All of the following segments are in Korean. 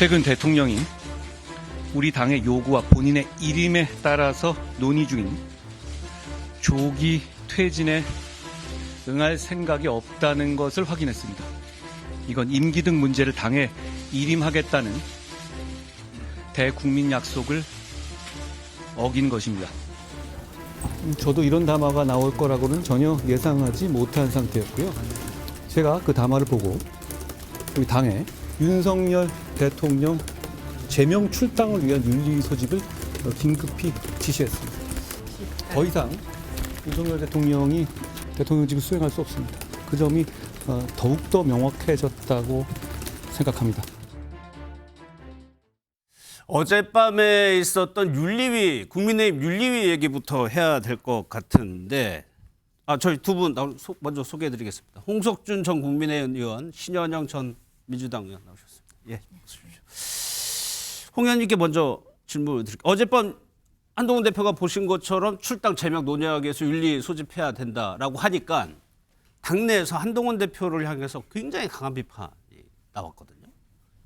최근 대통령이 우리 당의 요구와 본인의 일임에 따라서 논의 중인 조기 퇴진에 응할 생각이 없다는 것을 확인했습니다. 이건 임기 등 문제를 당에 일임하겠다는 대국민 약속을 어긴 것입니다. 저도 이런 담화가 나올 거라고는 전혀 예상하지 못한 상태였고요. 제가 그 담화를 보고 우리 당에 윤석열 대통령 제명 출당을 위한 윤리 소집을 긴급히 지시했습니다. 더 이상 윤석열 대통령이 대통령직을 수행할 수 없습니다. 그 점이 더욱더 명확해졌다고 생각합니다. 어젯밤에 있었던 윤리위, 국민의힘 윤리위 얘기부터 해야 될 것 같은데, 저희 두 분 먼저 소개해드리겠습니다. 홍석준 전 국민의힘 의원, 신현영 전 민주당 의원 나오셨습니다. 예, 홍 의원님께 먼저 질문을 드릴게요. 어젯밤 한동훈 대표가 보신 것처럼 출당 제명 논의하기 위해서 윤리 소집해야 된다라고 하니까 당내에서 한동훈 대표를 향해서 굉장히 강한 비판이 나왔거든요.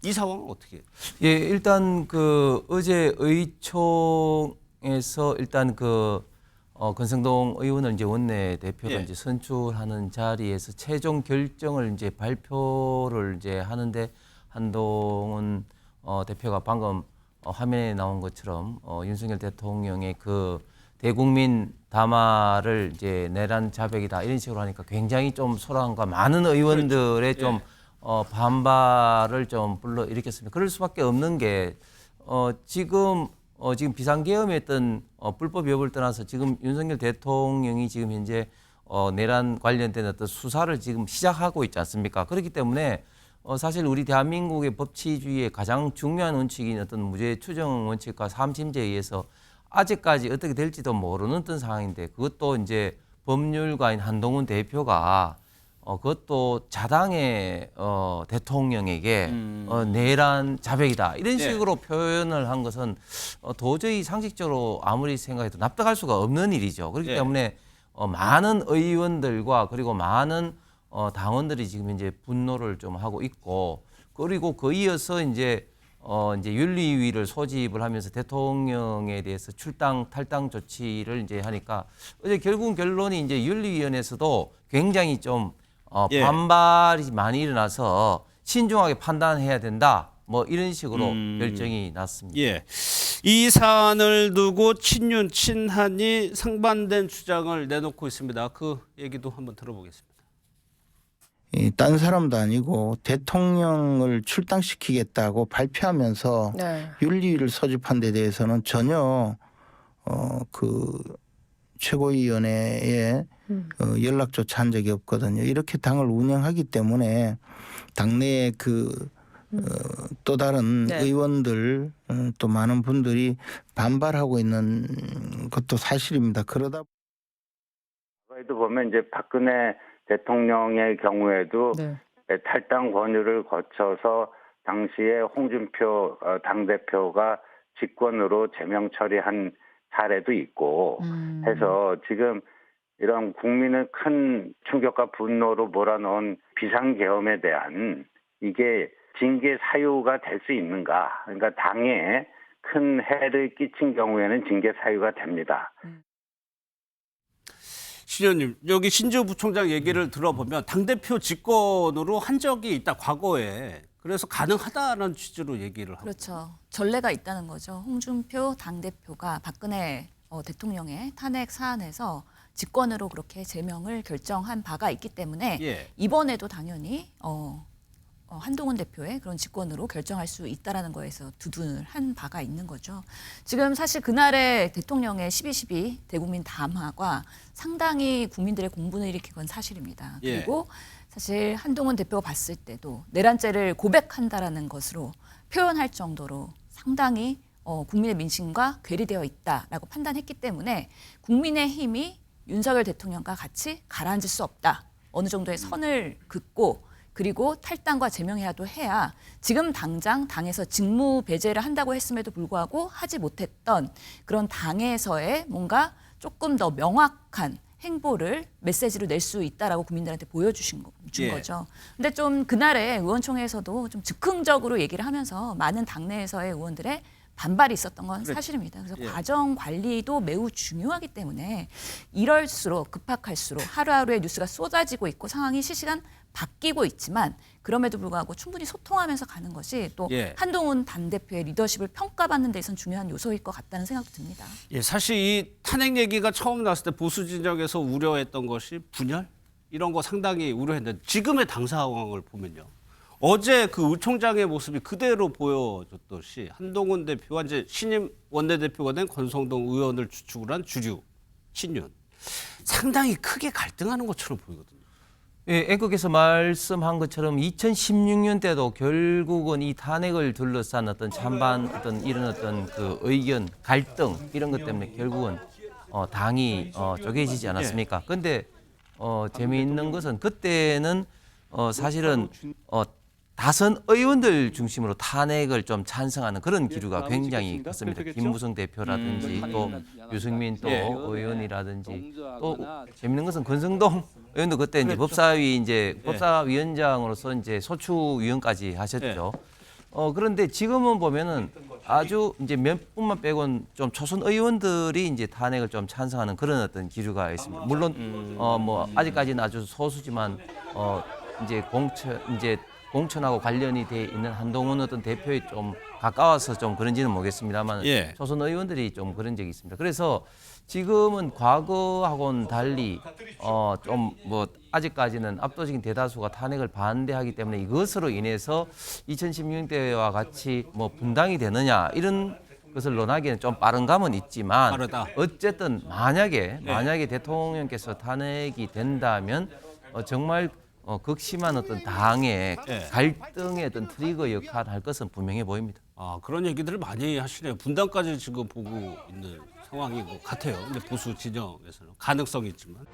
이 상황은 어떻게? 예, 일단 어제 의총에서 일단 권성동 의원을 이제 원내 대표로 이제 선출하는 자리에서 최종 결정을 이제 발표를 이제 하는데 한동훈 대표가 방금 화면에 나온 것처럼 윤석열 대통령의 그 대국민 담화를 이제 내란 자백이다 이런 식으로 하니까 굉장히 좀 소란과 많은 의원들의 좀 반발을 좀 불러일으켰습니다. 그럴 수밖에 없는 게 지금 비상계엄에 했던 불법 여부를 떠나서 지금 윤석열 대통령이 지금 현재 내란 관련된 어떤 수사를 지금 시작하고 있지 않습니까? 그렇기 때문에 사실 우리 대한민국의 법치주의의 가장 중요한 원칙인 어떤 무죄 추정 원칙과 삼심제에 의해서 아직까지 어떻게 될지도 모르는 어떤 상황인데 그것도 이제 법률가인 한동훈 대표가 그것도 자당의 대통령에게 내란 자백이다 이런 식으로 표현을 한 것은 도저히 상식적으로 아무리 생각해도 납득할 수가 없는 일이죠. 그렇기 때문에 많은 의원들과 그리고 많은 당원들이 지금 이제 분노를 좀 하고 있고 그리고 그 이어서 이제 윤리위를 소집을 하면서 대통령에 대해서 출당 탈당 조치를 이제 하니까 어제 결국은 결론이 이제 윤리위원회에서도 굉장히 좀 반발이 많이 일어나서 신중하게 판단해야 된다. 뭐 이런 식으로 결정이 났습니다. 예. 이 사안을 두고 친윤, 친한이 상반된 주장을 내놓고 있습니다. 그 얘기도 한번 들어보겠습니다. 딴 사람도 아니고 대통령을 출당시키겠다고 발표하면서 윤리위를 소집한 데 대해서는 전혀 그 최고위원회에 연락조차 한 적이 없거든요. 이렇게 당을 운영하기 때문에 당내에 또 다른 의원들 또 많은 분들이 반발하고 있는 것도 사실입니다. 그러다 과거에도 보면 이제 박근혜 대통령의 경우에도 탈당 권유를 거쳐서 당시에 홍준표 당대표가 직권으로 제명 처리한 사례도 있고 해서 지금 이런 국민의 큰 충격과 분노로 몰아넣은 비상계엄에 대한 이게 징계 사유가 될 수 있는가. 그러니까 당에 큰 해를 끼친 경우에는 징계 사유가 됩니다. 신 의원님, 여기 신지호 부총장 얘기를 들어보면 당대표 직권으로 한 적이 있다, 과거에. 그래서 가능하다는 취지로 얘기를 하고. 그렇죠. 전례가 있다는 거죠. 홍준표 당대표가 박근혜 대통령의 탄핵 사안에서 직권으로 그렇게 제명을 결정한 바가 있기 때문에 이번에도 당연히 한동훈 대표의 그런 직권으로 결정할 수 있다라는 거에서 두둔을 한 바가 있는 거죠. 지금 사실 그날의 대통령의 12.12 대국민 담화가 상당히 국민들의 공분을 일으킨 건 사실입니다. 그리고 사실 한동훈 대표가 봤을 때도 내란죄를 고백한다라는 것으로 표현할 정도로 상당히 국민의 민심과 괴리되어 있다라고 판단했기 때문에 국민의힘이 윤석열 대통령과 같이 가라앉을 수 없다. 어느 정도의 선을 긋고 그리고 탈당과 제명해야도 해야 지금 당장 당에서 직무 배제를 한다고 했음에도 불구하고 하지 못했던 그런 당에서의 뭔가 조금 더 명확한 행보를 메시지로 낼 수 있다라고 국민들한테 준 예. 거죠. 근데 좀 그날에 의원총회에서도 좀 즉흥적으로 얘기를 하면서 많은 당내에서의 의원들의 반발이 있었던 건 사실입니다. 그래서 예. 과정 관리도 매우 중요하기 때문에 이럴수록 급박할수록 하루하루의 뉴스가 쏟아지고 있고 상황이 실시간 바뀌고 있지만 그럼에도 불구하고 충분히 소통하면서 가는 것이 또 예. 한동훈 당대표의 리더십을 평가받는 데 있어서는 중요한 요소일 것 같다는 생각도 듭니다. 예, 사실 이 탄핵 얘기가 처음 나왔을 때 보수 진영에서 우려했던 것이 분열 이런 거 상당히 우려했는데 지금의 당 상황을 보면요. 어제 그 의총장의 모습이 그대로 보여줬듯이 한동훈 대표와 이제 신임 원내대표가 된 권성동 의원을 주축으로 한 주류 신윤 상당히 크게 갈등하는 것처럼 보이거든요. 예, 앵커께서 말씀한 것처럼 2016년 때도 결국은 이 탄핵을 둘러싼 어떤 찬반 어떤 이런 어떤 그 의견 갈등 이런 것 때문에 결국은 당이 쪼개지지 않았습니까? 근데 재미있는 것은 그때는 사실은 다선 의원들 중심으로 탄핵을 좀 찬성하는 그런 기류가 굉장히 컸습니다. 김무성 대표라든지 또 유승민 또 의원이라든지 또 재밌는 것은 권성동 의원도 그때 이제 법사위 이제 법사위원장으로서 이제 소추위원까지 하셨죠. 그런데 지금은 보면은 아주 이제 몇 분만 빼곤 좀 초선 의원들이 이제 탄핵을 좀 찬성하는 그런 어떤 기류가 있습니다. 물론 뭐 아직까지는 아주 소수지만 이제 공천하고 관련이 돼 있는 한동훈 어떤 대표에 좀 가까워서 좀 그런지는 모르겠습니다만 초선 의원들이 좀 그런 적이 있습니다. 그래서 지금은 과거하고는 달리 좀 뭐 아직까지는 압도적인 대다수가 탄핵을 반대하기 때문에 이것으로 인해서 2016년 때와 같이 뭐 분당이 되느냐 이런 것을 논하기에는 좀 빠른 감은 있지만 빠르다. 어쨌든 만약에 대통령께서 탄핵이 된다면 정말 극심한 어떤 당의 갈등의 어떤 트리거 역할을 할 것은 분명해 보입니다. 아, 그런 얘기들을 많이 하시네요. 분당까지 지금 보고 있는 상황인 것 같아요. 근데 보수 진영에서는 가능성이 있지만.